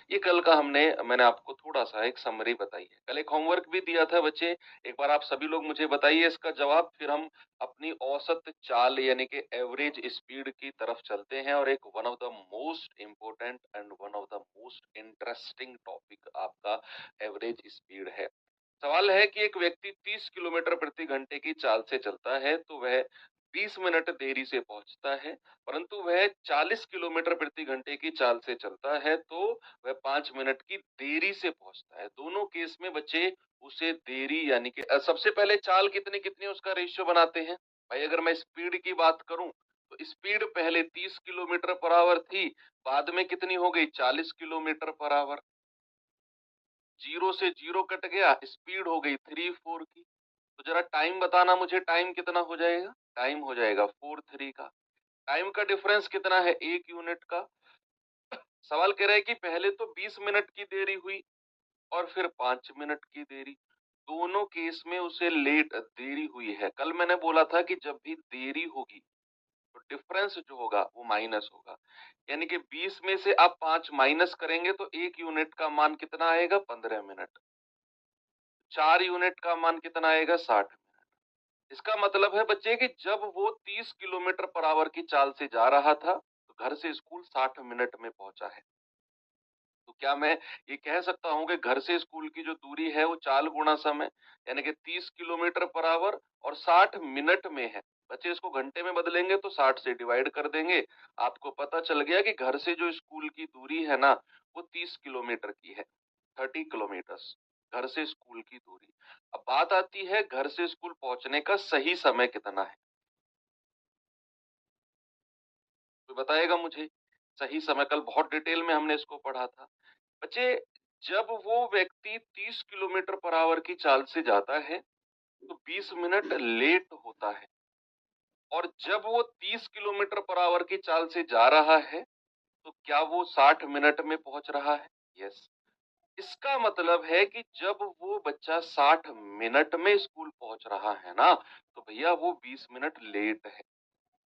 ये कल का मैंने आपको थोड़ा-सा एक समरी बताई है। कल एक होमवर्क भी दिया था बच्चे, एक बार आप सभी लोग मुझे बताइए इसका जवाब, फिर हम अपनी औसत चाल यानी कि एवरेज स्पीड की तरफ चलते हैं और एक one of the most important and one of the most interesting topic आपका एवरेज स्पीड है। सवाल है कि एक व्यक्ति 30 किलोमीटर प्रति घंटे की चाल से चलता है तो वह 20 मिनट देरी से पहुंचता है, परंतु वह 40 किलोमीटर प्रति घंटे की चाल से चलता है तो वह 5 मिनट की देरी से पहुंचता है। दोनों केस में बच्चे उसे देरी यानी कि सबसे पहले चाल कितनी कितनी उसका रेशियो बनाते हैं। भाई अगर मैं स्पीड की बात करूं तो स्पीड पहले 30 किलोमीटर पर आवर थी, बाद में कितनी हो गई 40 किलोमीटर पर आवर। जीरो से जीरो कट गया, स्पीड हो गई 3 4 की। तो जरा टाइम बताना मुझे, टाइम कितना हो जाएगा। टाइम हो जाएगा 4 3 का। टाइम का डिफरेंस कितना है 1 यूनिट का। सवाल कह रहा है कि पहले तो 20 मिनट की देरी हुई और फिर 5 मिनट की देरी। दोनों केस में उसे लेट देरी हुई है। कल मैंने बोला था कि जब भी देरी होगी तो डिफरेंस जो होगा वो माइनस होगा, यानी कि 20 में से आप 5 माइनस करेंगे तो 1 यूनिट का मान कितना आएगा 15 मिनट। 4 यूनिट का मान कितना आएगा 60 मिनट। इसका मतलब है बच्चे कि जब वो 30 किलोमीटर पर आवर की चाल से जा रहा था तो घर से स्कूल 60 मिनट में पहुंचा है। तो क्या मैं ये कह सकता हूँ कि घर से स्कूल की जो दूरी है वो चाल गुणा समय यानी कि 30 किलोमीटर पर आवर और 60 मिनट में है। बच्चे इसको घंटे में बदलेंगे तो 60 से डिवाइड कर देंगे। आपको पता चल गया कि घर से जो स्कूल की दूरी है ना वो 30 किलोमीटर की है, 30 किलोमीटर्स घर से स्कूल की दूरी। अब बात आती है घर से स्कूल पहुंचने का सही समय कितना है। कोई बताएगा मुझे सही समय? कल बहुत डिटेल में हमने इसको पढ़ा था बच्चे। जब वो व्यक्ति 30 किलोमीटर पर आवर की चाल से जाता है तो 20 मिनट लेट होता है, और जब वो 30 किलोमीटर पर आवर की चाल से जा रहा है तो क्या वो 60 मिनट में पहुंच रहा है? यस। इसका मतलब है कि जब वो बच्चा 60 मिनट में स्कूल पहुंच रहा है ना तो भैया वो 20 मिनट लेट है,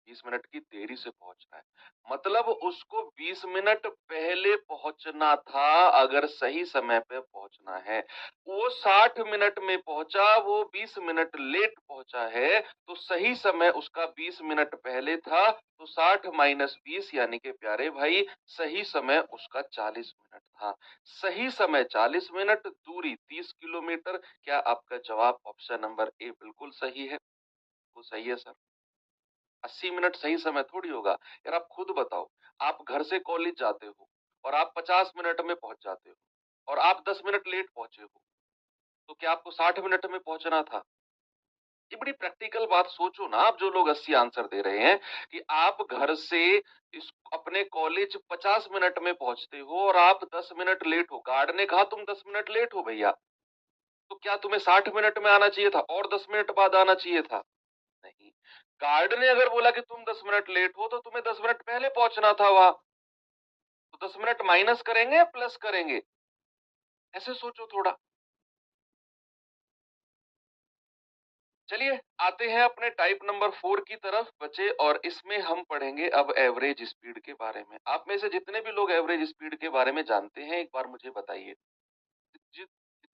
20 मिनट की देरी से पहुंच रहा है। मतलब उसको 20 मिनट पहले पहुंचना था अगर सही समय पे पहुंचना है। वो 60 मिनट में पहुंचा, वो 20 मिनट लेट पहुंचा है, तो सही समय उसका 20 मिनट पहले था। तो 60 माइनस 20 यानी कि प्यारे भाई सही समय उसका 40 मिनट था। सही समय 40 मिनट, दूरी 30 किलोमीटर। क्या आपका जवाब ऑप्शन नंबर ए बिल्कुल सही है? वो सही है सर। 80 मिनट सही समय थोड़ी होगा। यार आप खुद बताओ, आप घर से कॉलेज जाते हो और आप 50 मिनट में पहुंच जाते हो और आप 10 मिनट लेट पहुंचे हो, तो क्या आपको 60 मिनट में पहुंचना था? ये बड़ी प्रैक्टिकल बात सोचो ना, आप जो लोग 80 आंसर दे रहे हैं कि आप घर से अपने कॉलेज 50 मिनट में पहुंचते हो और आप 10 मिनट लेट हो। गार्ड ने कहा तुम 10 मिनट लेट हो भैया, तो क्या तुम्हें 60 मिनट में आना चाहिए था और 10 मिनट बाद आना चाहिए था? नहीं। गार्ड ने अगर बोला कि तुम 10 मिनट लेट हो तो तुम्हें 10 मिनट पहले पहुंचना था वहां। तो 10 मिनट माइनस करेंगे या प्लस करेंगे? ऐसे सोचो थोड़ा। चलिए आते हैं अपने टाइप नंबर 4 की तरफ बचे, और इसमें हम पढ़ेंगे अब एवरेज स्पीड के बारे में। आप में से जितने भी लोग एवरेज स्पीड के बारे में जानते हैं एक बार मुझे बताइए।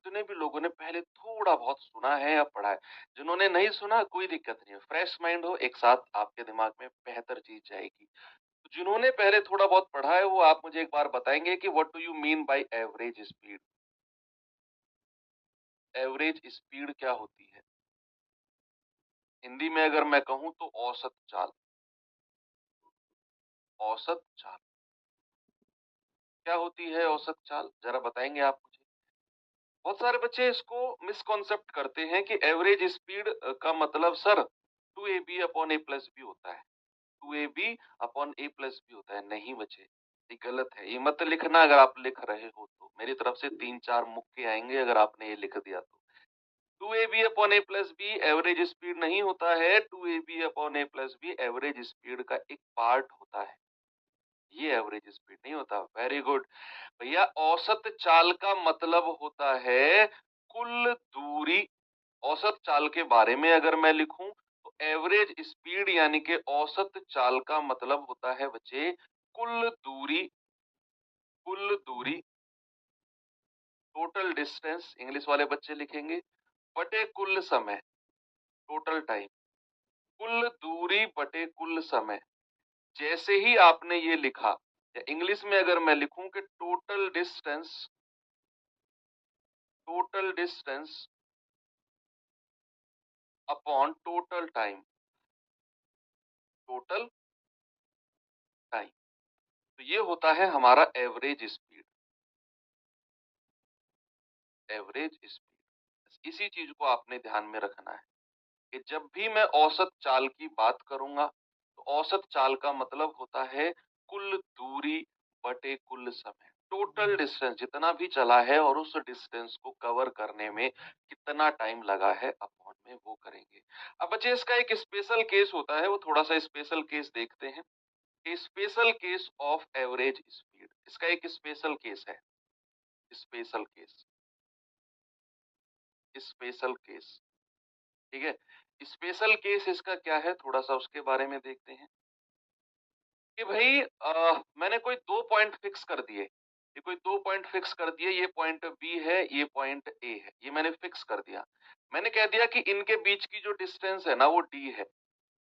जितने भी लोगों ने पहले थोड़ा बहुत सुना है या पढ़ा है, जिन्होंने नहीं सुना कोई दिक्कत नहीं है, फ्रेश माइंड हो, एक साथ आपके दिमाग में बेहतर चीज जाएगी। तो जिन्होंने पहले थोड़ा बहुत पढ़ा है वो आप मुझे एक बार बताएंगे कि what do you mean by average speed. Average speed क्या होती है? हिंदी में अगर मैं कहूं तो औसत चाल। औसत चाल क्या होती है? औसत चाल जरा बताएंगे आप मुझे। बहुत सारे बच्चे इसको मिसकॉन्सेप्ट करते हैं कि एवरेज स्पीड का मतलब सर 2ab अपॉन ए प्लस बी होता है। 2ab अपॉन ए प्लस बी होता है। नहीं बच्चे, ये गलत है। ये मत लिखना, अगर आप लिख रहे हो तो मेरी तरफ से 3 4 मुक्के आएंगे अगर आपने ये लिख दिया तो। 2ab अपॉन ए प्लस बी एवरेज स्पीड नहीं होता है। 2ab अपॉन ए प्लस बी एवरेज स्पीड का एक पार्ट होता है, ये एवरेज स्पीड नहीं होता। वेरी गुड भैया। औसत चाल का मतलब होता है कुल दूरी। औसत चाल के बारे में अगर मैं लिखूं तो एवरेज स्पीड यानी कि औसत चाल का मतलब होता है बच्चे कुल दूरी। कुल दूरी टोटल डिस्टेंस इंग्लिश वाले बच्चे लिखेंगे बटे कुल समय, टोटल टाइम, कुल दूरी बटे कुल समय। जैसे ही आपने ये लिखा, या इंग्लिश में अगर मैं लिखूं कि total distance upon total time, total time, तो ये होता है हमारा एवरेज स्पीड, एवरेज स्पीड। इसी चीज को आपने ध्यान में रखना है कि जब भी मैं औसत चाल की बात करूंगा तो औसत चाल का मतलब होता है कुल दूरी बटे कुल समय, टोटल डिस्टेंस जितना भी चला है और उस डिस्टेंस को कवर करने में कितना टाइम लगा है अपॉन में वो करेंगे। अब बच्चे इसका एक स्पेशल केस होता है, वो थोड़ा सा स्पेशल केस देखते हैं। Special case of average speed, इसका एक स्पेशल केस है, स्पेशल केस, स्पेशल केस, ठीक है। स्पेशल केस इसका क्या है, थोड़ा सा उसके बारे में देखते हैं कि भाई मैंने कोई दो पॉइंट फिक्स कर दिए, ये कोई दो पॉइंट फिक्स कर दिए, ये पॉइंट बी है, ये पॉइंट ए है, ये मैंने फिक्स कर दिया। मैंने कह दिया कि इनके बीच की जो डिस्टेंस है ना वो डी है,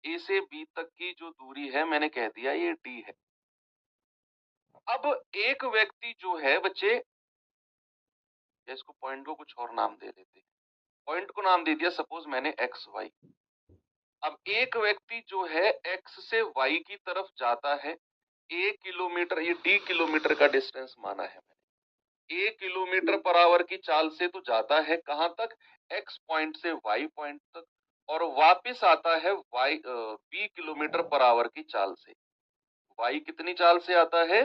ए से बी तक की जो दूरी है मैंने कह दिया ये डी है। अब एक व्यक्ति जो है बच्चे, इसको पॉइंट को कुछ और नाम दे देते हैं, पॉइंट को नाम दे दिया सपोज मैंने एक्स वाई। अब एक व्यक्ति जो है एक्स से वाई की तरफ जाता है, एक किलोमीटर, ये डी किलोमीटर का डिस्टेंस माना है मैंने, 1 किलोमीटर पर आवर की चाल से तो जाता है कहां तक, एक्स पॉइंट से वाई पॉइंट तक, और वापस आता है वाई 20 किलोमीटर पर आवर की चाल से। वाई कितनी चाल से आता है,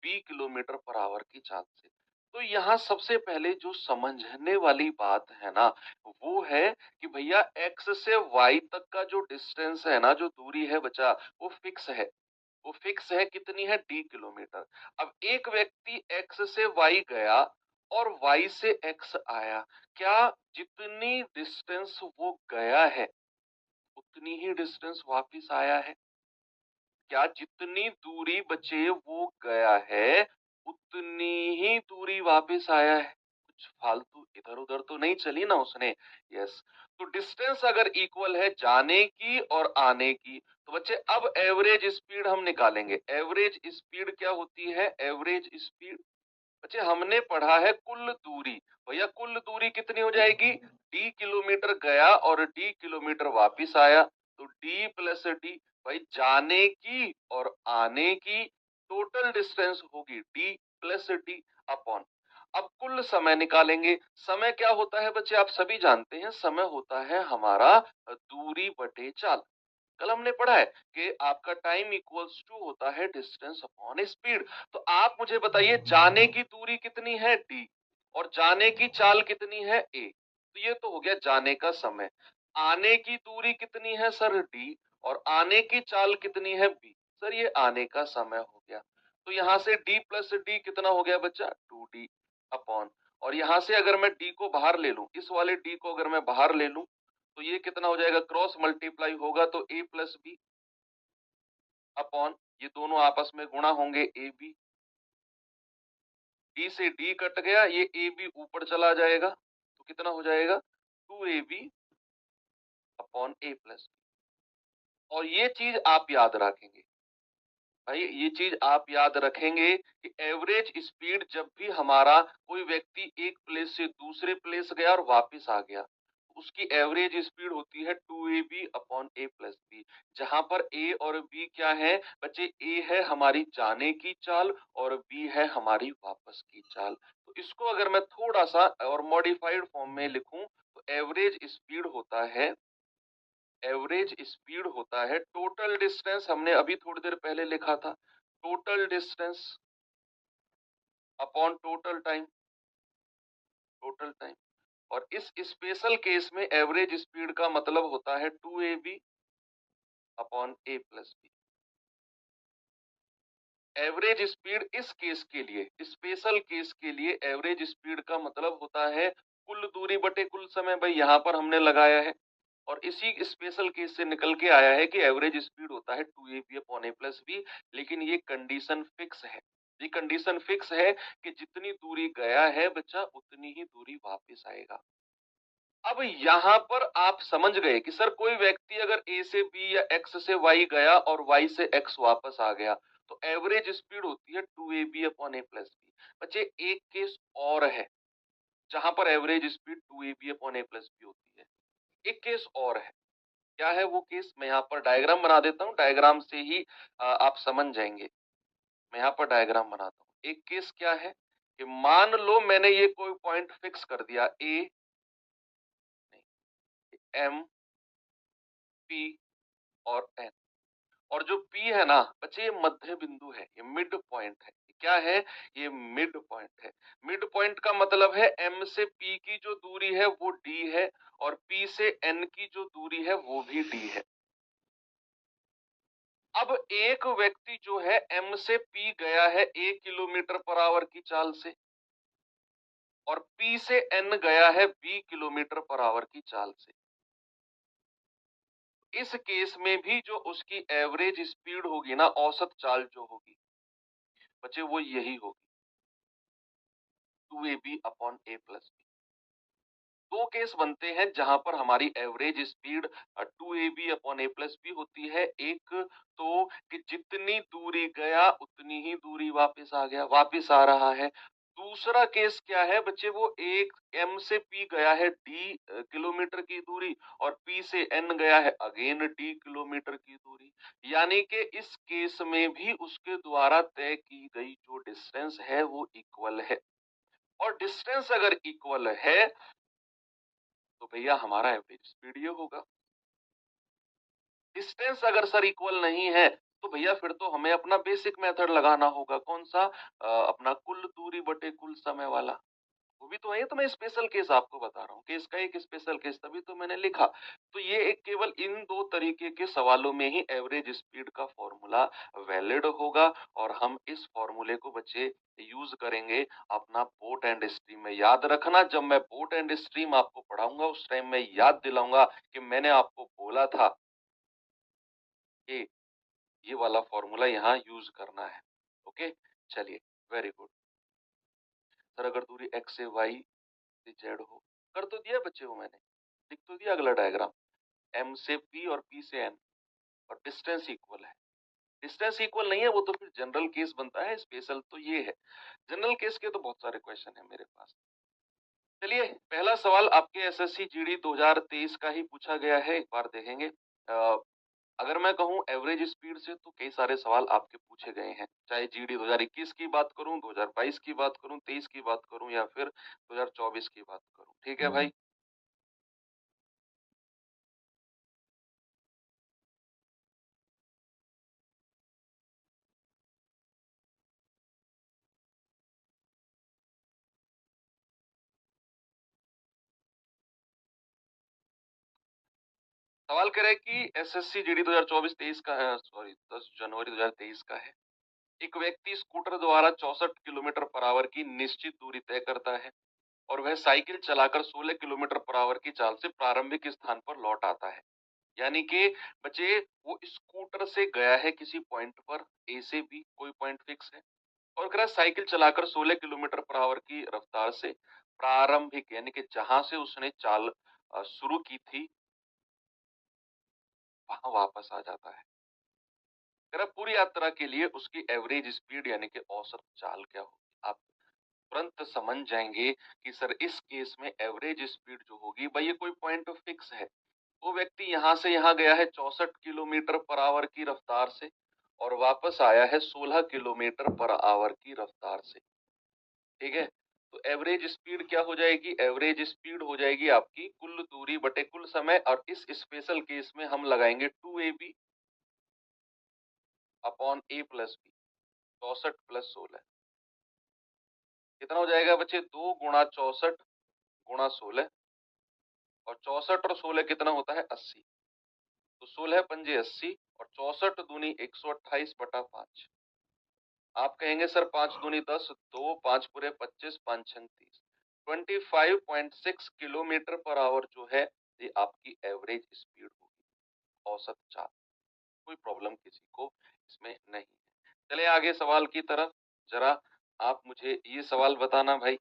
20 किलोमीटर पर आवर की चाल से। तो यहाँ सबसे पहले जो समझने वाली बात है ना वो है कि भैया एक्स से वाई तक का जो डिस्टेंस है ना, जो दूरी है बचा, वो फिक्स है, वो फिक्स है, कितनी है, डी किलोमीटर। अब एक व्यक्ति एक्स से वाई गया और वाई से एक्स आया, क्या जितनी डिस्टेंस वो गया है उतनी ही डिस्टेंस वापिस आया है, क्या जितनी दूरी बचे वो गया है उतनी ही दूरी वापस आया है, कुछ फालतू इधर उधर तो नहीं चली ना उसने। यस, तो डिस्टेंस अगर इक्वल है जाने की और आने की तो बच्चे अब एवरेज स्पीड हम निकालेंगे। एवरेज स्पीड क्या होती है, एवरेज स्पीड बच्चे हमने पढ़ा है कुल दूरी, भैया कुल दूरी कितनी हो जाएगी, डी किलोमीटर गया और डी किलोमीटर वापिस आया, तो डी प्लस डी, भाई जाने की और आने की टोटल डिस्टेंस होगी डी प्लस डी अपॉन। अब कुल समय निकालेंगे। समय क्या होता है बच्चे, आप सभी जानते हैं, समय होता है हमारा दूरी बटे चाल। कल हमने पढ़ा है कि आपका टाइम इक्वल्स टू होता है डिस्टेंस अपॉन स्पीड। तो आप मुझे बताइए जाने की दूरी कितनी है डी और जाने की चाल कितनी है ए, तो ये तो हो गया जाने का समय। आने की दूरी कितनी है सर डी और आने की चाल कितनी है बी, सर ये आने का समय हो गया। तो यहां से डी प्लस डी कितना हो गया बच्चा, 2d अपॉन, और यहां से अगर मैं डी को बाहर ले लूं, इस वाले डी को अगर मैं बाहर ले लूं तो ये कितना हो जाएगा, क्रॉस मल्टीप्लाई होगा तो a प्लस बी अपॉन, ये दोनों आपस में गुणा होंगे ए बी, डी से डी कट गया, ये ए बी ऊपर चला जाएगा तो कितना हो जाएगा 2ab अपॉन a प्लस। और ये चीज आप याद रखेंगे भाई, ये चीज आप याद रखेंगे कि एवरेज स्पीड जब भी हमारा कोई व्यक्ति एक प्लेस से दूसरे प्लेस गया और वापस आ गया, उसकी एवरेज स्पीड होती है 2ab upon a plus B, जहां पर a और b क्या है बच्चे, a है हमारी जाने की चाल और b है हमारी वापस की चाल। तो इसको अगर मैं थोड़ा सा और मॉडिफाइड फॉर्म में लिखूं तो एवरेज स्पीड होता है, एवरेज स्पीड होता है टोटल डिस्टेंस, हमने अभी थोड़ी देर पहले लिखा था, total distance upon total time, total time. और इस स्पेशल केस में एवरेज स्पीड का मतलब होता है 2ab upon a plus B. Average speed इस केस के लिए, स्पेशल केस के लिए एवरेज स्पीड का मतलब होता है कुल दूरी बटे कुल समय, भाई यहां पर हमने लगाया है, और इसी स्पेशल केस से निकल के आया है कि एवरेज स्पीड होता है 2ab upon a plus B, लेकिन ये कंडीशन फिक्स है, ये कंडीशन फिक्स है कि जितनी दूरी गया है बच्चा उतनी ही दूरी वापस आएगा। अब यहाँ पर आप समझ गए कि सर कोई व्यक्ति अगर A से B या X से Y गया और Y से X वापस आ गया तो एवरेज स्पीड होती है 2AB upon A plus B. बच्चे एक केस और है जहां पर average speed 2AB upon A plus B होती है। एक केस और है, क्या है वो केस? मैं यहाँ पर डायग्राम बना देता हूँ, डायग्राम से ही आप समझ जाएंगे। मैं यहाँ पर डायग्राम बनाता हूँ। एक केस क्या है कि मान लो मैंने ये कोई पॉइंट फिक्स कर दिया A, M, P और N, और जो P है ना बच्चे ये मध्य बिंदु है, ये मिड पॉइंट है। क्या है? ये मिड पॉइंट है। मिड पॉइंट का मतलब है M से P की जो दूरी है वो D है और P से N की जो दूरी है वो भी D है। अब एक व्यक्ति जो है M से P गया है 1 किलोमीटर पर आवर की चाल से और P से N गया है 20 किलोमीटर पर आवर की चाल से। इस केस में भी जो उसकी एवरेज स्पीड होगी ना, औसत चाल जो होगी बच्चे वो यही होगी 2AB upon A plus B. दो केस बनते हैं जहां पर हमारी average speed 2AB upon A plus B होती है। एक तो कि जितनी दूरी गया उतनी ही दूरी वापस आ गया, वापस आ रहा है। दूसरा केस क्या है बच्चे? वो एक M से P गया है D किलोमीटर की दूरी और P से N गया है अगेन D किलोमीटर की दूरी। यानी कि इस केस में भी उसके द्वारा तय की गई जो डिस्टेंस है वो इक्वल है, और डिस्टेंस अगर इक्वल है तो भैया हमारा एवरेज स्पीड ये होगा। डिस्टेंस अगर सर इक्वल नहीं है तो भैया फिर तो हमें अपना बेसिक मेथड लगाना होगा। कौन सा? अपना कुल दूरी बटे कुल समय वाला। वो भी तो है, ये तो मैं स्पेशल केस आपको बता रहा हूँ कि इसका एक स्पेशल केस, तभी तो मैंने लिखा। तो ये एक केवल इन दो तरीके के सवालों में ही एवरेज स्पीड का फॉर्मूला वैलिड होगा, और हम इस फॉर्मूले को बच्चे यूज करेंगे अपना बोट एंड स्ट्रीम में। याद रखना, जब मैं बोट एंड स्ट्रीम आपको पढ़ाऊंगा उस टाइम मैं याद दिलाऊंगा कि मैंने आपको बोला था कि ये वाला फॉर्मूला यहाँ यूज करना है। ओके, चलिए, वेरी गुड। सर अगर दूरी x से y से z हो, कर तो दिया बच्चे वो मैंने, लिख तो दिया अगला डायग्राम। m से p और p से n और डिस्टेंस इक्वल है। डिस्टेंस इक्वल नहीं है वो तो फिर जनरल केस बनता है, स्पेशल तो ये है। जनरल केस के तो बहुत सारे क्वेश्चन है मेरे पास। चलिए, पहला सवाल आपके एसएससी जीडी 2023 का ही पूछा गया है, एक बार देखेंगे। अगर मैं कहूं एवरेज स्पीड से तो कई सारे सवाल आपके पूछे गए हैं, चाहे जीडी 2021 की बात करूं, 2022 की बात करूं, 23 की बात करूं या फिर 2024 की बात करूं। ठीक है भाई। सवाल कह रहे हैं कि एसएससी जीडी 2024-23 का है, सॉरी 10 जनवरी 2023 का है। एक व्यक्ति स्कूटर द्वारा 64 किलोमीटर पर आवर की निश्चित दूरी तय करता है और वह साइकिल चलाकर 16 किलोमीटर पर आवर की चाल से प्रारंभिक स्थान पर लौट आता है। यानी कि बच्चे वो स्कूटर से गया है किसी पॉइंट पर, ए से बी कोई पॉइंट फिक्स है, और कह रहा है साइकिल चलाकर 16 किलोमीटर पर आवर की रफ्तार से प्रारंभिक यानी कि जहां से उसने चाल शुरू की थी वहां वापस आ जाता है। कह रहा पूरी यात्रा के लिए उसकी एवरेज स्पीड यानी कि औसत चाल क्या होगी। आप तुरंत समझ जाएंगे कि सर इस केस में एवरेज स्पीड जो होगी भाई ये कोई पॉइंट फिक्स है। वो व्यक्ति यहां से यहां गया है 64 किलोमीटर पर आवर की रफ्तार से और वापस आया है 16 किलोमीटर पर आवर की रफ्तार से। ठीक है, तो एवरेज स्पीड क्या हो जाएगी? एवरेज स्पीड हो जाएगी आपकी कुल दूरी बटे कुल समय, और इस स्पेशल केस में हम लगाएंगे 2AB upon A plus B. 64 plus 16 कितना हो जाएगा बच्चे? 2 गुणा 64 गुणा 16, और 64 और 16 कितना होता है? 80। तो 16 पंजे 80 और 64 दूनी 128 बटा 5। आप कहेंगे सर 5 दूनी 10, 2 5 पूरे 25, 5 छंग 30। 25.6 किलोमीटर पर आवर जो है ये आपकी एवरेज स्पीड होगी, औसत चाल। कोई प्रॉब्लम किसी को इसमें नहीं है। चले आगे सवाल की तरफ। जरा आप मुझे ये सवाल बताना भाई।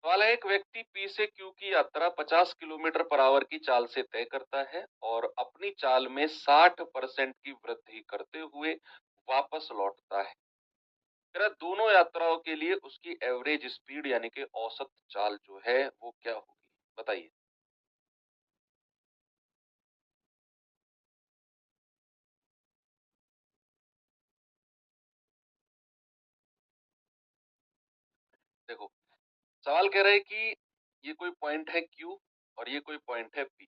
सवाल है, एक व्यक्ति पी से क्यू की यात्रा 50 किलोमीटर पर आवर की चाल से तय करता है और अपनी चाल में 60% की वृद्धि करते हुए वापस लौटता है। मेरा दोनों यात्राओं के लिए उसकी एवरेज स्पीड यानी कि औसत चाल जो है वो क्या होगी, बताइए। देखो, सवाल कह रहा है कि ये कोई पॉइंट है क्यू और ये कोई पॉइंट है पी।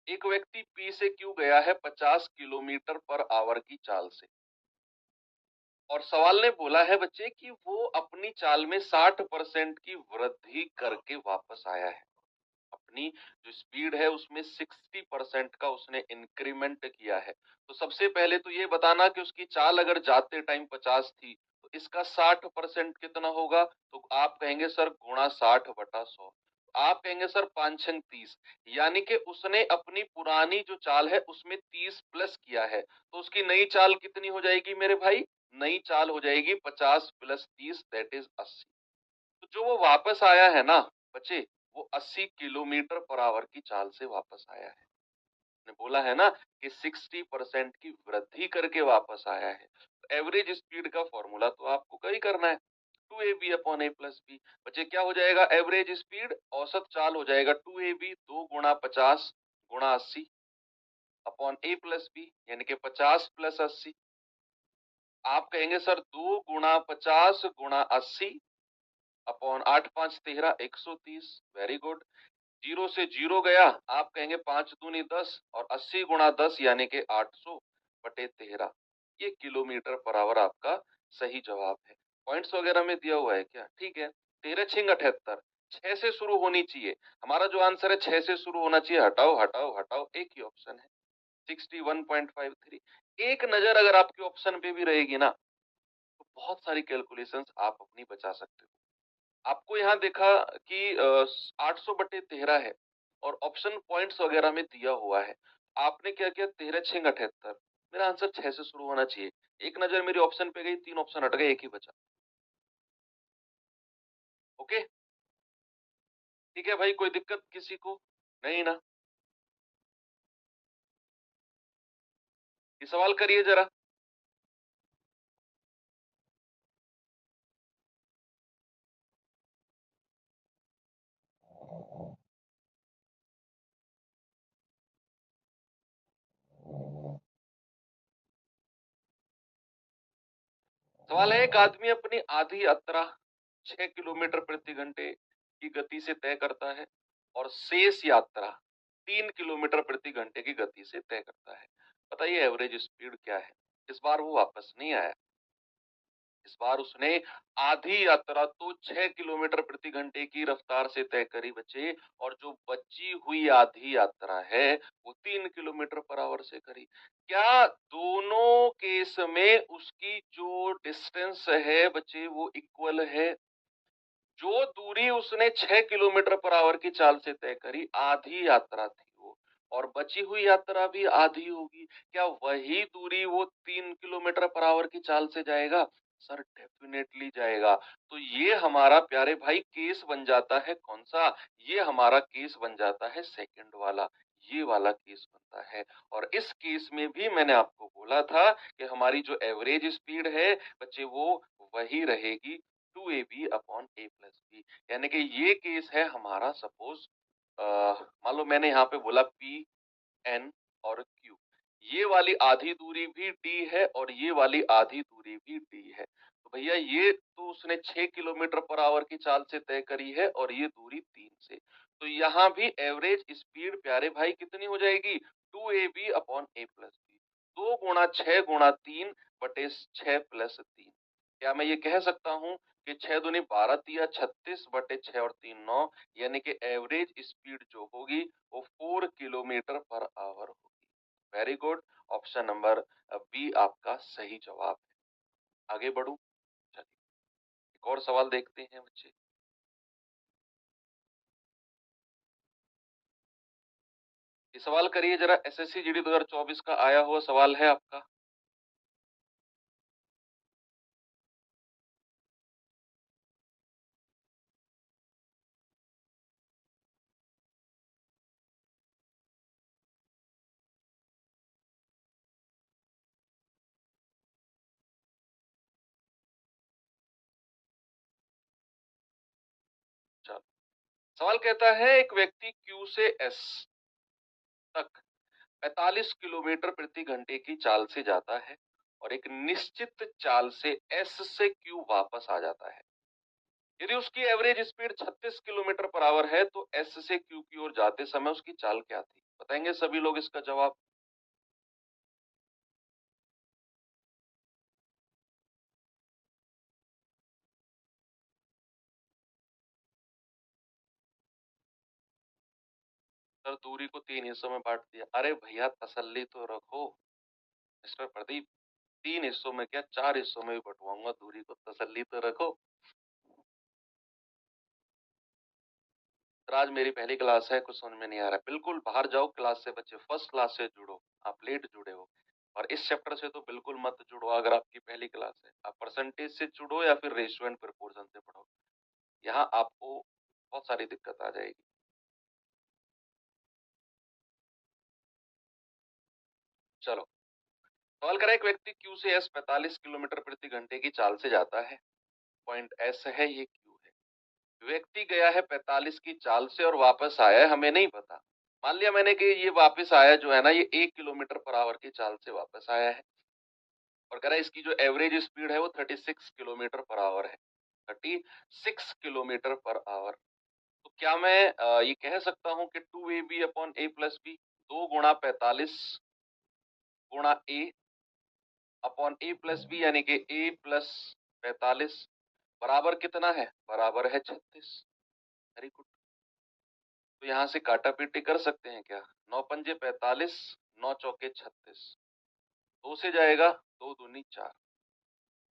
एक व्यक्ति पी से क्यू गया है 50 किलोमीटर पर आवर की चाल से, और सवाल ने बोला है बच्चे कि वो अपनी चाल में 60% की वृद्धि करके वापस आया है। अपनी जो स्पीड है उसमें 60% का उसने इंक्रीमेंट किया है। तो सबसे पहले तो ये बताना कि उसकी चाल अगर जाते टाइम 50 थी तो इसका 60% कितना होगा। तो आप कहेंगे सर गुणा 60/100। आप कहेंगे सर 5×6 = 30, यानी कि उसने अपनी पुरानी जो चाल है उसमें 30 प्लस किया है। तो उसकी नई चाल कितनी हो जाएगी मेरे भाई? नई चाल हो जाएगी 50 + 30 दैट इज 80। तो जो वो वापस आया है ना बच्चे, वो 80 किलोमीटर पर आवर की चाल से वापस आया है। ने बोला है ना कि 60% की वृद्धि करके वापस आया है। तो एवरेज स्पीड का फॉर्मूला तो आपको कही करना है, 2ab/a+b। बच्चे क्या हो जाएगा एवरेज स्पीड? औसत चाल हो जाएगा 2ab, 2 × 50 × 80 यानी कि 50 + 80। आप कहेंगे sir 2 × 50 × 80 upon 8×5 = 13, 130। Very good. Zero से जीरो गया, आप कहेंगे 5×2 = 10 और 80 × 10 यानी कि 800/13। ये किलोमीटर पर आवर आपका सही जवाब है। पॉइंट्स वगैरह में दिया हुआ है क्या? ठीक है। 13×6 = 78, 6 से शुरू होनी चाहिए। हमारा जो आंसर है 6 से शुरू होना चाहिए। हटाओ हटाओ हटाओ, एक ही ऑप्शन है 61.53। एक नजर अगर आपके ऑप्शन पे भी रहेगी ना तो बहुत सारी कैलकुलेशंस आप अपनी बचा सकते हो। आपको यहाँ देखा कि 800/13 है और ऑप्शन पॉइंट्स वगैरह में दिया हुआ है। आपने क्या किया? 13×6 = 78। मेरा आंसर 6 से शुरू होना चाहिए। एक नजर मेरी ऑप्शन पे गई, 3 ऑप्शन हट गए, एक ही बचा। ओके, ठीक है भाई, कोई दिक्कत किसी को? नहीं ना? ये सवाल करिए जरा। सवाल है, एक आदमी अपनी आधी यात्रा 6 किलोमीटर प्रति घंटे की गति से तय करता है और शेष यात्रा 3 किलोमीटर प्रति घंटे की गति से तय करता है। बताइए एवरेज स्पीड क्या है? इस बार वो वापस नहीं आया। इस बार उसने आधी यात्रा तो 6 किलोमीटर प्रति घंटे की रफ्तार से तय करी बच्चे, और जो बची हुई आधी यात्रा है वो 3 किलोमीटर पर आवर से करी। क्या दोनों केस में उसकी जो डिस्टेंस है बच्चे वो इक्वल है? जो दूरी उसने 6 किलोमीटर पर आवर की चाल से तय करी, आधी यात्रा थी वो, और बची हुई यात्रा भी आधी होगी। क्या वही दूरी वो 3 किलोमीटर पर आवर की चाल से जाएगा? सर डेफिनेटली जाएगा। तो ये हमारा प्यारे भाई केस बन जाता है कौन सा? ये हमारा केस बन जाता है सेकंड वाला। ये वाला केस बनता है। और इस केस में भी मैंने आपको बोला था कि हमारी जो एवरेज स्पीड है बच्चे वो वही रहेगी, 2ab/a+b। यानी कि ये केस है हमारा। सपोज मान लो मैंने यहाँ पे बोला पी, एन और क्यू, ये वाली आधी दूरी भी डी है और ये वाली आधी दूरी भी डी है। तो भैया ये तो उसने 6 किलोमीटर पर आवर की चाल से तय करी है और ये दूरी 3 से। तो यहाँ भी एवरेज स्पीड प्यारे भाई कितनी हो जाएगी? 2ab/a+b, 2 × 6 × 3/6 + 3। क्या मैं ये कह सकता हूँ कि 6×2 = 12, 36/6 और 3 9, यानी कि एवरेज स्पीड जो होगी वो 4 किलोमीटर पर आवर होगी। Very good. Option number B आपका सही जवाब है। आगे बढ़ूं? चलिए एक और सवाल देखते हैं बच्चे। ये सवाल करिए जरा, एसएससी जीडी 2024 का आया हुआ सवाल है आपका। चलो, सवाल कहता है एक व्यक्ति क्यू से एस तक 45 किलोमीटर प्रति घंटे की चाल से जाता है और एक निश्चित चाल से एस से क्यू वापस आ जाता है। यदि उसकी average speed 36 kilometre per our है तो एस से क्यू की ओर जाते समय उसकी चाल क्या थी? बताएंगे सभी लोग इसका जवाब। सर, दूरी को 3 हिस्सों में बांट दिया। अरे भैया तसल्ली तो रखो मिस्टर प्रदीप, 3 हिस्सों में क्या 4 हिस्सों में भी बंटवाऊंगा दूरी को, तसल्ली तो रखो। सर, आज मेरी पहली क्लास है, कुछ समझ में नहीं आ रहा है। बिल्कुल बाहर जाओ क्लास से, बच्चे फर्स्ट क्लास से जुड़ो। आप लेट जुड़े हो और इस चैप्टर से तो बिल्कुल मत जुड़ो अगर आपकी पहली क्लास है। आप परसेंटेज से जुड़ो या फिर रेशियो एंड प्रपोर्शन से पढ़ो, यहाँ आपको बहुत सारी दिक्कत आ जाएगी। चलो, सवाल करें एक व्यक्ति क्यू से एस 45 किलोमीटर प्रति घंटे की चाल से जाता है। पॉइंट एस है, ये क्यू है। व्यक्ति गया है 45 की चाल से और वापस आया है, हमें नहीं पता। मान लिया मैंने कि ये वापस आया जो है ना, ये 1 किलोमीटर पर आवर की चाल से वापस आया है और कह रहा है इसकी जो एवरेज स्पीड है वो 36 किलोमीटर पर आवर है। 36 किलोमीटर पर आवर। तो क्या मैं ये कह सकता हूं कि 2ab/a+b 2 गुणा 45 गुणा a/b यानी कि a+45 बराबर कितना है? बराबर है 36। Very good. तो यहाँ से काटा पीटी कर सकते हैं क्या? 9 पंजे 45, 9 चौके 36, 2 से जाएगा 2 दूनी 4।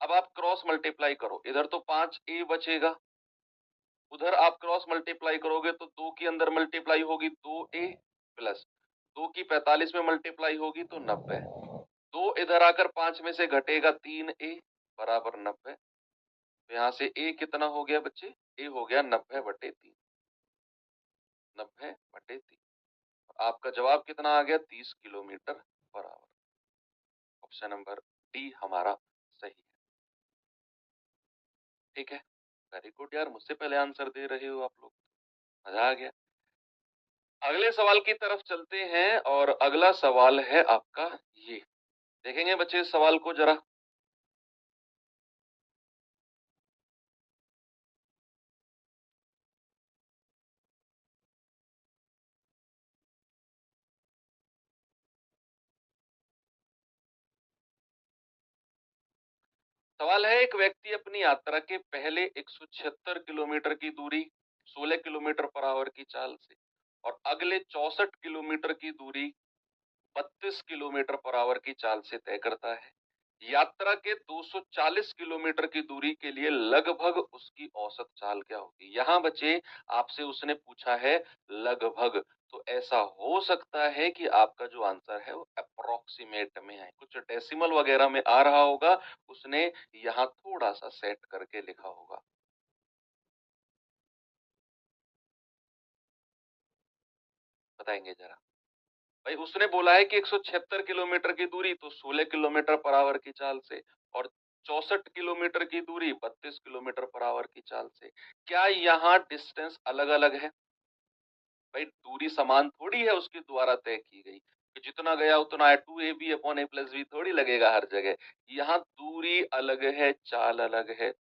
अब आप क्रॉस मल्टीप्लाई करो, इधर तो 5a बचेगा, उधर आप क्रॉस मल्टीप्लाई करोगे तो 2 की अंदर मल्टीप्लाई होगी 2a प्लस 2 की 45 में मल्टीप्लाई होगी तो 90। 2 इधर आकर 5 में से घटेगा 3a बराबर 90। तो यहाँ से a कितना हो गया बच्चे? a हो गया 90/3। 90/3। आपका जवाब कितना आ गया? 30 kilometre per our. Option number D हमारा सही है। ठीक है, वेरी गुड यार, मुझसे पहले आंसर दे रहे हो आप लोग, मजा आ गया। अगले सवाल की तरफ चलते हैं और अगला सवाल है आपका ये। देखेंगे बच्चे इस सवाल को जरा। सवाल है एक व्यक्ति अपनी यात्रा के पहले 176 किलोमीटर की दूरी 16 किलोमीटर पर आवर की चाल से और अगले 64 किलोमीटर की दूरी 32 किलोमीटर पर आवर की चाल से तय करता है। यात्रा के 240 किलोमीटर की दूरी के लिए लगभग उसकी औसत चाल क्या होगी? यहाँ बच्चे आपसे उसने पूछा है लगभग, तो ऐसा हो सकता है कि आपका जो आंसर है वो अप्रोक्सीमेट में है, कुछ डेसिमल वगैरह में आ रहा होगा, उसने यहाँ थोड़ा सा सेट करके लिखा होगा। बताएंगे जरा। भाई उसने बोला है कि 176 किलोमीटर की दूरी तो 16 किलोमीटर पर आवर की चाल से और 64 किलोमीटर की दूरी 32 किलोमीटर पर आवर की चाल से। क्या यहाँ डिस्टेंस अलग अलग है? भाई दूरी समान थोड़ी है, उसके द्वारा तय की गई कि जितना गया उतना है, 2ab/a+b थोड़ी लगेगा हर जगह। यहाँ दूरी अलग है, चाल अलग है।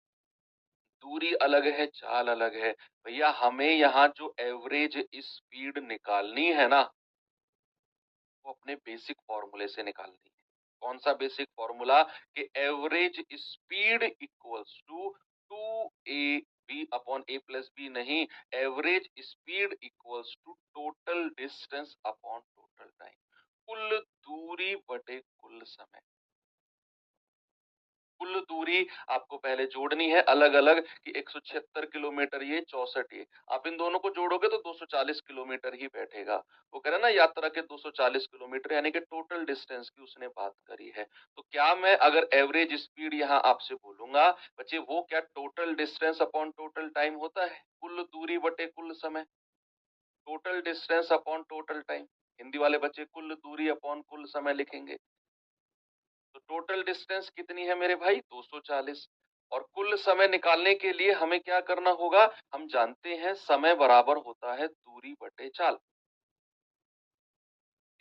दूरी अलग है, चाल अलग है। भैया हमें यहाँ जो एवरेज स्पीड निकालनी है ना, वो अपने बेसिक फॉर्मूले से निकालनी है। कौन सा बेसिक फॉर्मूला? कि average speed equals to 2ab/a+b नहीं, average speed equals to total distance upon total time. कुल दूरी बटे कुल समय। कुल दूरी आपको पहले जोड़नी है अलग-अलग कि 176 किलोमीटर ये, 64 ये। आप इन दोनों को जोड़ोगे तो 240 किलोमीटर ही बैठेगा। वो कह रहे हैं ना यात्रा के 240 किलोमीटर यानी कि टोटल डिस्टेंस की उसने बात करी है। तो क्या मैं अगर एवरेज स्पीड यहाँ आपसे बोलूँगा, बच्चे वो क्या total distance upon total time होता है? कुल दूरी बटे कुल समय। Total distance upon total time. Hindi वाले बच्चे कुल दूरी अपॉन कुल समय लिखेंगे। तो टोटल डिस्टेंस कितनी है मेरे भाई? 240। और कुल समय निकालने के लिए हमें क्या करना होगा? हम जानते हैं समय बराबर होता है दूरी बटे चाल।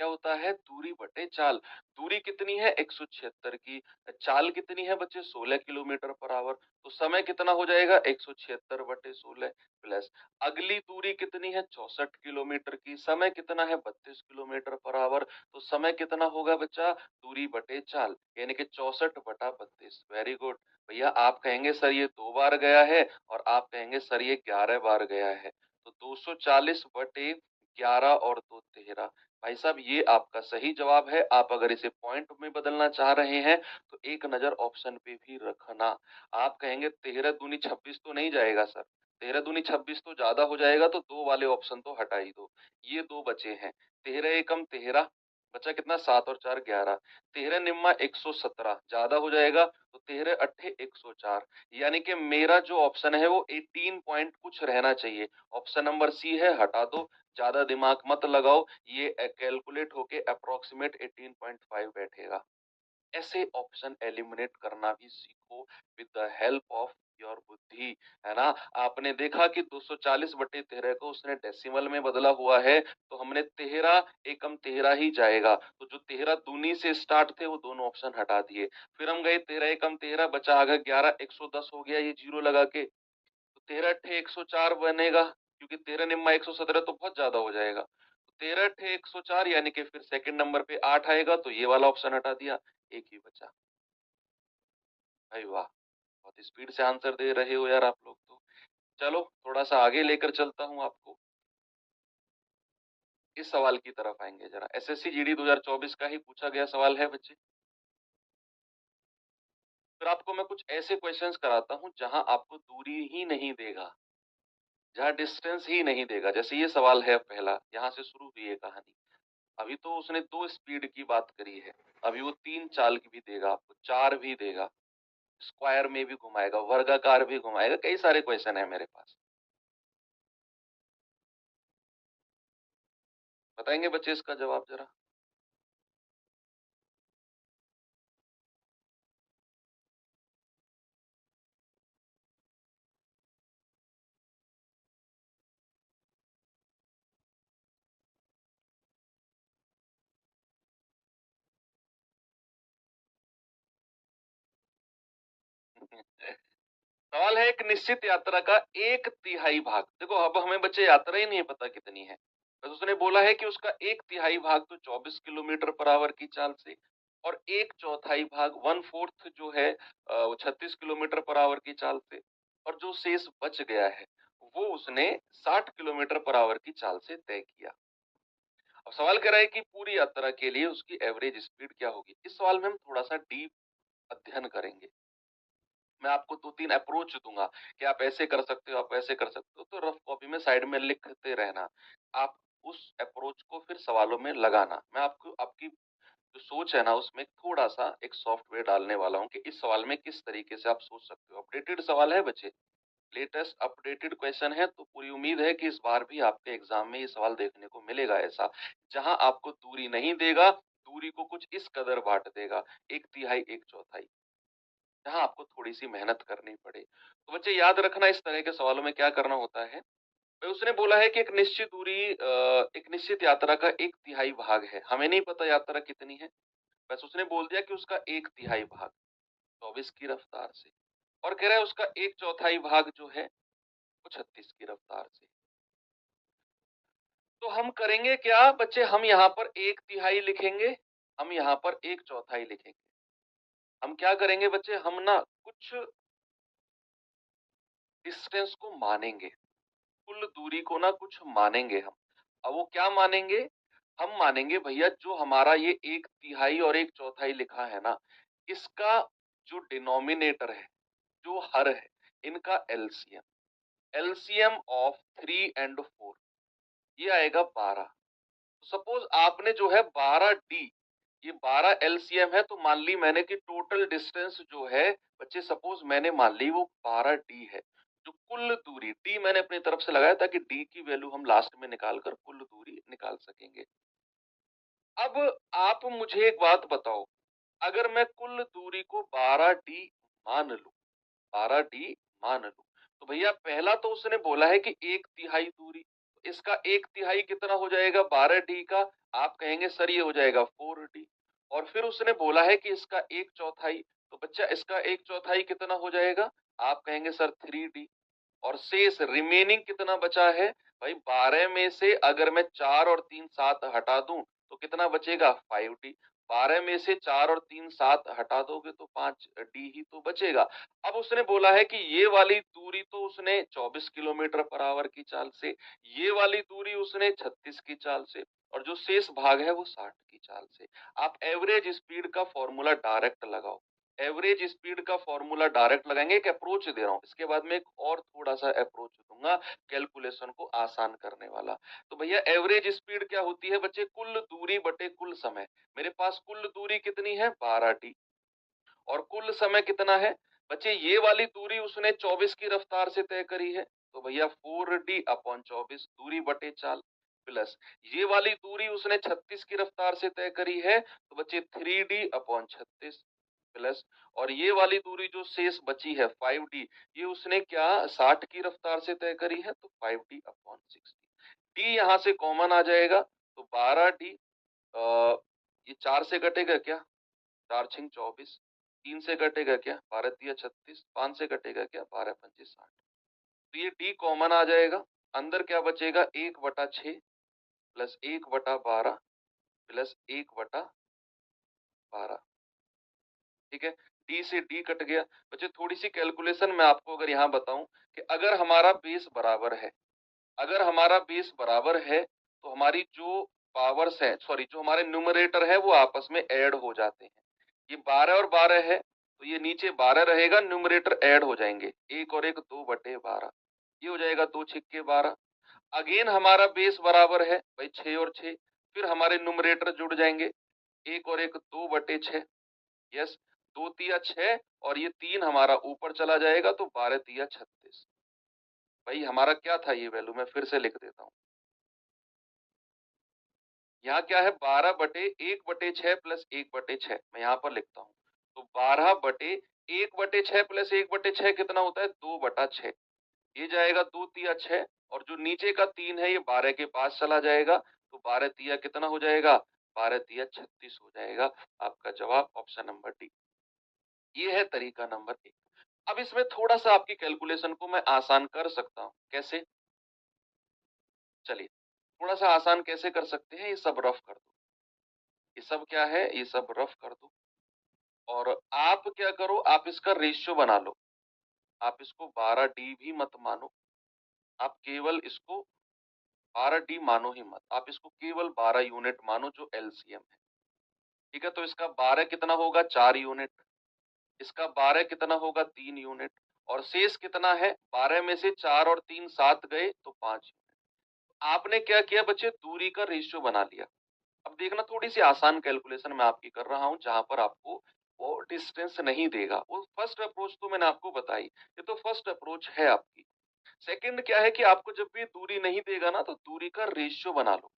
क्या होता है? दूरी बटे चाल। दूरी कितनी है? 176 की। चाल कितनी है बच्चे? 16 किलोमीटर पर आवर। तो समय कितना हो जाएगा? 176 बटे 16 प्लस अगली दूरी कितनी है? 64 किलोमीटर की। समय कितना है? 32 किलोमीटर पर आवर। तो समय कितना होगा बच्चा? दूरी बटे चाल यानी कि 64 बटा 32। Very good. भैया आप कहेंगे सर ये 2 बार गया है और आप कहेंगे सर ये 11 बार गया है। तो 240 बटे 11 और 2 13। भाई साहब ये आपका सही जवाब है। आप अगर इसे पॉइंट में बदलना चाह रहे हैं तो एक नजर ऑप्शन पे भी रखना। आप कहेंगे 13 दूनी 26 तो नहीं जाएगा सर, 13 दूनी 26 तो ज्यादा हो जाएगा, तो दो वाले ऑप्शन तो हटा ही दो। ये दो बचे हैं, 13 एकम 13, बचा कितना? 7 और 4 11। 13 निम्मा 117 ज्यादा हो जाएगा, तो 13 अट्ठे 104। यानी कि मेरा जो ऑप्शन है वो 18 पॉइंट कुछ रहना चाहिए। ऑप्शन नंबर सी है, हटा दो, ज्यादा दिमाग मत लगाओ, ये कैलकुलेट होके अप्रोक्सीमेट 18.5 बैठेगा। ऐसे ऑप्शन एलिमिनेट करना भी सीखो with the help of your बुद्धि, है ना। आपने देखा कि 240 बटे 13 को उसने डेसिमल में बदला हुआ है, तो हमने 13 एकम 13 ही जाएगा। तो जो 13 दूनी से स्टार्ट थे वो दोनों ऑप्शन हटा दिए। फिर हम गए 13 एकम 13, बचा आगे 11, 110 हो गया, ये जीरो लगा के। तो 13 अट्ठे 104 बनेगा, क्योंकि 13 निम्मा 117 तो बहुत ज्यादा हो जाएगा। तो 13 अट्ठे 104 यानी कि फिर सेकंड नंबर पे 8 आएगा, तो ये वाला ऑप्शन हटा दिया, एक ही बचा। भाई वाह, बहुत स्पीड से आंसर दे रहे हो यार आप लोग तो। चलो थोड़ा सा आगे लेकर चलता हूं आपको। इस सवाल की तरफ आएंगे जरा, एसएससी जीडी 2024 का ही पूछा गया सवाल है बच्चे। फिर आपको मैं कुछ ऐसे क्वेश्चंस कराता हूं जहां आपको दूरी ही नहीं देगा, जहां डिस्टेंस ही नहीं देगा। जैसे ये सवाल है पहला, यहाँ से शुरू हुई है कहानी। अभी तो उसने 2 स्पीड की बात करी है, अभी वो 3 चाल की भी देगा आपको, 4 भी देगा, स्क्वायर में भी घुमाएगा, वर्गाकार भी घुमाएगा, कई सारे क्वेश्चन है मेरे पास। बताएंगे बच्चे इसका जवाब जरा? सवाल है, एक निश्चित यात्रा का 1/3 भाग, देखो अब हमें बच्चे यात्रा ही नहीं पता कितनी है, बस उसने बोला है कि उसका 1/3 भाग तो 24 किलोमीटर पर आवर की चाल से, और 1/4 भाग 1/4 जो है वो 36 किलोमीटर पर आवर की चाल से, और जो शेष बच गया है वो उसने 60 किलोमीटर पर आवर की चाल से तय किया। अब सवाल कह रहा है कि पूरी यात्रा के लिए उसकी एवरेज स्पीड क्या होगी। इस सवाल में हम थोड़ा सा डीप अध्ययन करेंगे। मैं आपको 2-3 अप्रोच दूंगा कि आप ऐसे कर सकते हो, आप ऐसे कर सकते हो, तो रफ कॉपी में साइड में लिखते रहना। आप उस अप्रोच को फिर सवालों में लगाना। मैं आपको आपकी जो सोच है ना उसमें थोड़ा सा एक सॉफ्टवेयर डालने वाला हूँ कि इस सवाल में किस तरीके से आप सोच सकते हो। अपडेटेड सवाल है बच्चे, लेटेस्ट अपडेटेड क्वेश्चन है, तो पूरी उम्मीद है कि इस बार भी आपके एग्जाम में ये सवाल देखने को मिलेगा ऐसा, जहां आपको दूरी नहीं देगा, दूरी को कुछ इस कदर बांट देगा, 1/3 1/4, जहां आपको थोड़ी सी मेहनत करनी पड़े। तो बच्चे याद रखना इस तरह के सवालों में क्या करना होता है। भाई उसने बोला है कि एक निश्चित दूरी एक निश्चित यात्रा का 1/3 भाग है, हमें नहीं पता यात्रा कितनी है, बस उसने बोल दिया कि उसका 1/3 भाग 24 की रफ्तार से, और कह रहा है उसका 1/4 भाग जो है वो 36 की रफ्तार से। तो हम करेंगे क्या बच्चे, हम यहाँ पर 1/3 लिखेंगे, हम यहाँ पर 1/4 लिखेंगे। हम क्या करेंगे बच्चे, हम ना कुछ डिस्टेंस को मानेंगे, कुल दूरी को ना कुछ मानेंगे हम। अब वो क्या मानेंगे? हम मानेंगे भैया जो हमारा ये 1/3 और 1/4 लिखा है ना, इसका जो डिनोमिनेटर है, जो हर है, इनका एलसीएम, एलसीएम ऑफ 3 and 4 ये आएगा 12। सपोज आपने जो है 12d, ये 12 एलसीएम है, तो मान ली मैंने कि टोटल डिस्टेंस जो है बच्चे, सपोज मैंने मान ली वो 12d है। जो कुल दूरी, d मैंने अपनी तरफ से लगाया ताकि d की वैल्यू हम लास्ट में निकाल कर कुल दूरी निकाल सकेंगे। अब आप मुझे एक बात बताओ, अगर मैं कुल दूरी को 12d मान लूं, 12d मान लूं, तो भैया पहला तो उसने बोला है कि 1/3 दूरी, इसका 1/3 कितना हो जाएगा 12d का, आप कहेंगे सर ये हो जाएगा 4d। और फिर उसने बोला है कि इसका 1/4, तो बच्चा इसका 1/4 कितना हो जाएगा, आप कहेंगे सर 3d। और शेष रिमेनिंग कितना बचा है भाई, 12 में से अगर मैं 4 और 3 7 हटा दूं तो कितना बचेगा 5d। 12 में से 4 और 3 7 हटा दोगे तो 5d ही तो बचेगा। अब उसने बोला है कि ये वाली दूरी तो उसने 24 किलोमीटर पर आवर की चाल से, ये वाली दूरी उसने 36 की चाल से, और जो शेष भाग है वो 60 की चाल से। आप एवरेज स्पीड का फॉर्मूला डायरेक्ट लगाओ। एवरेज स्पीड का फॉर्मूला डायरेक्ट लगाएंगे, एक अप्रोच दे रहा हूं, इसके बाद में एक और थोड़ा सा अप्रोच दूंगा कैलकुलेशन को आसान करने वाला। तो भैया एवरेज स्पीड क्या होती है बच्चे, कुल दूरी बटे कुल समय। मेरे पास कुल दूरी कितनी है 12d, और कुल समय कितना है बच्चे, ये वाली दूरी उसने 24 की रफ्तार से तय करी है, तो भैया 4d/24 दूरी बटे चाल, प्लस ये वाली दूरी उसने 36 की रफ्तार से तय करी है, तो बच्चे 3d/36 प्लस, और ये वाली दूरी जो शेष बची है 5d, ये उसने क्या 60 की रफ्तार से तय करी है, तो 5d/60। d यहां से कॉमन आ जाएगा, तो 12d, ये 4 से कटेगा क्या, 4×6 = 24, 3 से कटेगा क्या 12×3 = 36, 5 से कटेगा क्या 12×5 = 60। तो ये d कॉमन आ जाएगा, अंदर क्या बचेगा 1/6 प्लस 1/12 प्लस 1/12। ठीक है, डी से डी कट गया। बच्चे थोड़ी सी कैलकुलेशन मैं आपको अगर यहाँ बताऊं कि अगर हमारा बेस बराबर है, अगर हमारा बेस बराबर है तो हमारी जो पावर्स है, सॉरी जो हमारे न्यूमरेटर है वो आपस में ऐड हो जाते हैं। ये 12 और 12 है तो ये नीचे 12 रहेगा, न्यूमरेटर ऐड हो जाएंगे, 1 और 1 2/12, ये हो जाएगा 2×6 = 12। अगेन हमारा बेस बराबर है भाई 6 और 6, फिर हमारे न्यूमरेटर जुड़ जाएंगे, 1 और 1 2/6, यस 2×3 = 6, और ये 3 हमारा ऊपर चला जाएगा तो 12×3 = 36। भाई हमारा क्या था ये वैल्यू, मैं फिर से लिख देता हूँ। यहाँ क्या है 12/1/6 प्लस 1/6, मैं यहाँ पर लिखता हूँ। तो 12/1/6 प्लस 1/6 कितना होता है 2/6, ये जाएगा 2×3 = 6, और जो नीचे का 3 है ये 12 के पास चला जाएगा, तो 12×3 कितना हो जाएगा 12×3 = 36 हो जाएगा। आपका जवाब ऑप्शन नंबर डी। ये है तरीका नंबर 1। अब इसमें थोड़ा सा आपकी कैलकुलेशन को मैं आसान कर सकता हूँ, कैसे, चलिए थोड़ा सा आसान कैसे कर सकते हैं, ये सब रफ कर दो, ये सब क्या है, ये सब रफ कर दो, और आप क्या करो, आप इसका रेशियो बना लो। आप इसको 12d भी मत मानो, आप केवल इसको 12d मानो ही मत, आप इसको केवल 12 यूनिट मानो जो एलसीएम है। ठीक है, तो इसका 12 कितना होगा 4 यूनिट, इसका 12 कितना होगा 3 यूनिट, और शेष कितना है 12 में से 4 और 3 7 गए तो 5 यूनिट। आपने क्या किया बच्चे, दूरी का रेशियो बना लिया। अब देखना थोड़ी सी आसान कैलकुलेशन मैं आपकी कर रहा हूं जहां पर आपको वो डिस्टेंस नहीं देगा। वो फर्स्ट अप्रोच तो मैंने आपको बताई, ये तो फर्स्ट अप्रोच है आपकी। सेकंड क्या है कि आपको जब भी दूरी नहीं देगा ना तो दूरी का रेशियो बना लो।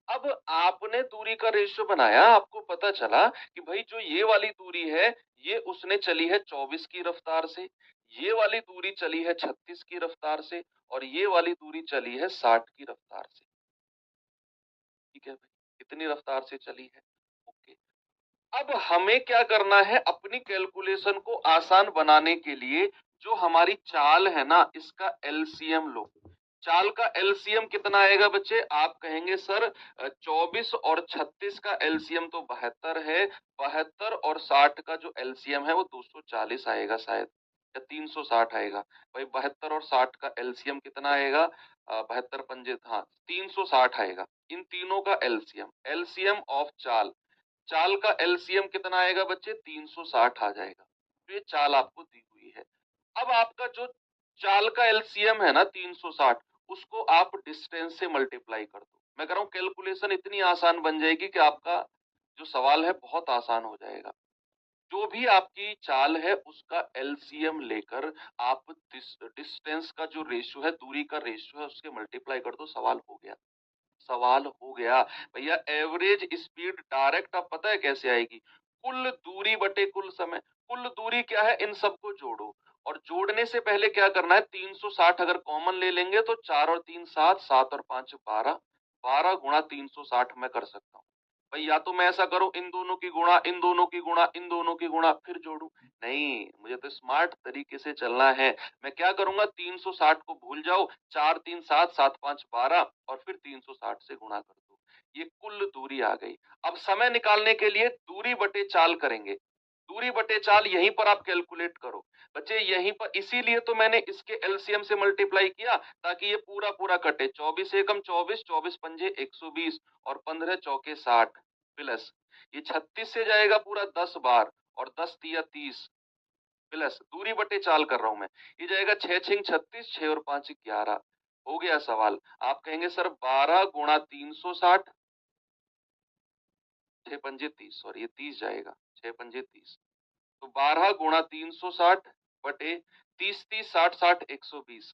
अब आपने दूरी का रेशियो बनाया, आपको पता चला कि भाई जो ये वाली दूरी है ये उसने चली है 24 की रफ्तार से, ये वाली दूरी चली है 36 की रफ्तार से, और ये वाली दूरी चली है 60 की रफ्तार से। ठीक है भाई, कितनी रफ्तार से चली है, ओके। अब हमें क्या करना है, अपनी कैलकुलेशन को आसान बनाने के लिए जो हमारी चाल है ना इसका एलसीएम लो। चाल का एलसीएम कितना आएगा बच्चे, आप कहेंगे सर 24 और 36 का एलसीएम तो 72 है, 72 और 60 का जो एलसीएम है वो 240 आएगा शायद, या 360 आएगा। भाई 72 और 60 का एलसीएम कितना आएगा, 72 पंजे, हाँ 360 आएगा। इन तीनों का एलसीएम, एलसीएम ऑफ चाल, चाल का एलसीएम कितना आएगा बच्चे 360 आ जाएगा। तो ये चाल आपको दी हुई है। अब आपका जो चाल का एलसीएम है ना 360, उसको आप डिस्टेंस से मल्टीप्लाई कर दो। मैं कह रहा हूं कैलकुलेशन इतनी आसान बन जाएगी कि आपका जो सवाल है बहुत आसान हो जाएगा। जो भी आपकी चाल है उसका एलसीएम लेकर आप डिस्टेंस का जो रेशियो है, दूरी का रेशियो है, उसके मल्टीप्लाई कर दो, सवाल हो गया। सवाल हो गया। भैया एवरेज स्पीड डायरेक्ट आप पता है कैसे आएगी? कुल दूरी बटे कुल समय। कुल दूरी क्या है? इन सबको जोड़ो, और जोड़ने से पहले क्या करना है, 360 अगर कॉमन ले लेंगे तो 4 और 3 7, 7 और 5 12, 12 गुणा 360 मैं कर सकता हूँ। भाई या तो मैं ऐसा करूं, इन दोनों की गुणा, इन दोनों की गुणा, इन दोनों की गुणा, फिर जोड़ू। नहीं, मुझे तो स्मार्ट तरीके से चलना है। मैं क्या करूंगा, 360 को भूल जाओ, 4 3 7, 7 5 12 और फिर 360 से गुणा कर दो। ये कुल दूरी आ गई। अब समय निकालने के लिए दूरी बटे चाल करेंगे। दूरी बटे चाल यहीं पर आप कैलकुलेट करो बच्चे, यहीं पर। इसीलिए तो मैंने इसके एलसीएम से मल्टीप्लाई किया ताकि ये पूरा पूरा कटे। 24 एकम 24, 24 पंजे 120 और 15 चौके 60 प्लस ये 36 से जाएगा पूरा 10 बार, और 10 तिया 30 प्लस दूरी बटे चाल कर रहा हूं मैं, ये जाएगा 6 छिंग 36, 6 और 5 11। हो गया सवाल। आप कहेंगे सर 12 गुणा 360, 6 पंजे 30, सॉरी ये 30 जाएगा, 6 पंजे 30, तो 12 गुणा 360 बटे 30 30 60 60 120,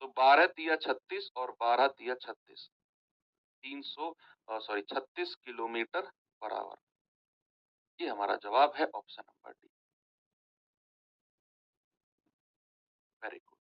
तो 12 तिया 36 और 12 तिया 36, 300 सॉरी 36 किलोमीटर पर आवर। ये हमारा जवाब है option number D. Very good.